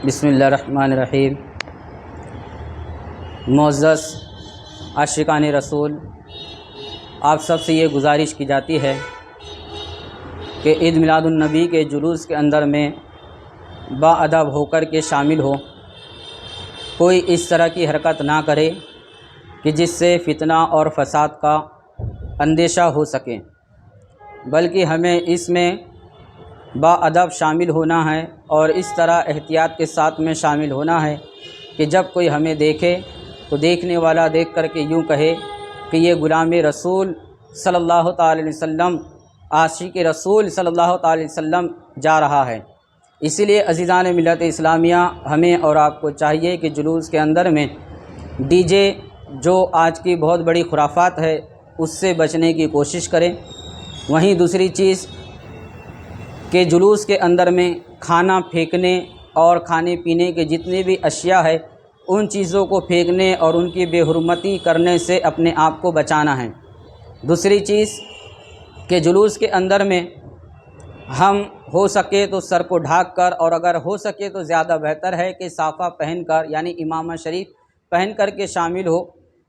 بسم اللہ الرحمن الرحیم۔ معزز عاشقان رسول، آپ سب سے یہ گزارش کی جاتی ہے کہ عید میلاد النبی کے جلوس کے اندر میں باادب ہو کر کے شامل ہو، کوئی اس طرح کی حرکت نہ کرے کہ جس سے فتنہ اور فساد کا اندیشہ ہو سکے، بلکہ ہمیں اس میں باادب شامل ہونا ہے اور اس طرح احتیاط کے ساتھ میں شامل ہونا ہے کہ جب کوئی ہمیں دیکھے تو دیکھنے والا دیکھ کر کے یوں کہے کہ یہ غلام رسول صلی اللہ تعالی علیہ وسلم، عاشق رسول صلی اللہ تعالی علیہ وسلم جا رہا ہے۔ اسی لیے عزیزان ملت اسلامیہ، ہمیں اور آپ کو چاہیے کہ جلوس کے اندر میں ڈی جے جو آج کی بہت بڑی خرافات ہے اس سے بچنے کی کوشش کریں۔ وہیں دوسری چیز کہ جلوس کے اندر میں کھانا پھینکنے اور کھانے پینے کے جتنے بھی اشیاء ہے ان چیزوں کو پھینکنے اور ان کی بے حرمتی کرنے سے اپنے آپ کو بچانا ہے۔ دوسری چیز کہ جلوس کے اندر میں ہم ہو سکے تو سر کو ڈھانک کر، اور اگر ہو سکے تو زیادہ بہتر ہے کہ صافہ پہن کر یعنی امامہ شریف پہن کر کے شامل ہو،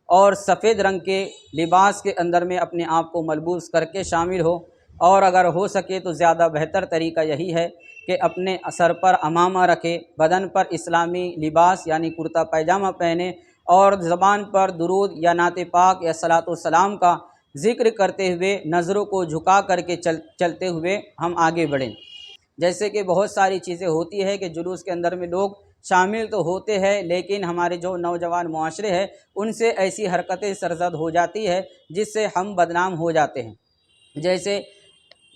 اور سفید رنگ کے لباس کے اندر میں اپنے آپ کو ملبوس کر کے شامل ہو، اور اگر ہو سکے تو زیادہ بہتر طریقہ یہی ہے کہ اپنے سر پر عمامہ رکھے، بدن پر اسلامی لباس یعنی کرتا پائجامہ پہنے، اور زبان پر درود یا نعت پاک یا صلاۃ و سلام کا ذکر کرتے ہوئے نظروں کو جھکا کر کے چلتے ہوئے ہم آگے بڑھیں۔ جیسے کہ بہت ساری چیزیں ہوتی ہے کہ جلوس کے اندر میں لوگ شامل تو ہوتے ہیں، لیکن ہمارے جو نوجوان معاشرے ہیں ان سے ایسی حرکتیں سرزد ہو جاتی ہے جس سے ہم بدنام ہو جاتے ہیں۔ جیسے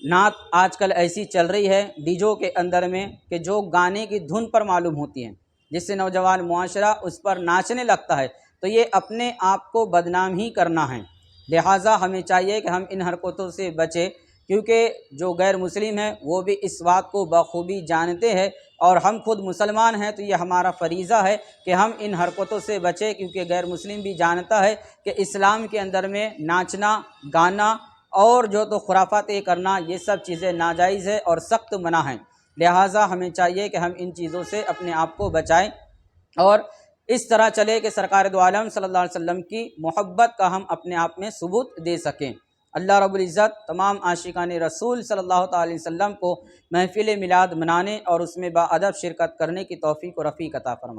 نعت آج کل ایسی چل رہی ہے ڈیجو کے اندر میں کہ جو گانے کی دھن پر معلوم ہوتی ہیں، جس سے نوجوان معاشرہ اس پر ناچنے لگتا ہے، تو یہ اپنے آپ کو بدنام ہی کرنا ہے۔ لہٰذا ہمیں چاہیے کہ ہم ان حرکتوں سے بچیں، کیونکہ جو غیر مسلم ہیں وہ بھی اس بات کو بخوبی جانتے ہیں، اور ہم خود مسلمان ہیں تو یہ ہمارا فریضہ ہے کہ ہم ان حرکتوں سے بچیں، کیونکہ غیر مسلم بھی جانتا ہے کہ اسلام کے اندر میں ناچنا، گانا اور جو تو خرافاتیں کرنا یہ سب چیزیں ناجائز ہے اور سخت منع ہیں۔ لہٰذا ہمیں چاہیے کہ ہم ان چیزوں سے اپنے آپ کو بچائیں اور اس طرح چلے کہ سرکار دو عالم صلی اللہ علیہ وسلم کی محبت کا ہم اپنے آپ میں ثبوت دے سکیں۔ اللہ رب العزت تمام عاشقان رسول صلی اللہ تعالی وسلم کو محفل میلاد منانے اور اس میں باادب شرکت کرنے کی توفیق و رفیق عطا فرمائے۔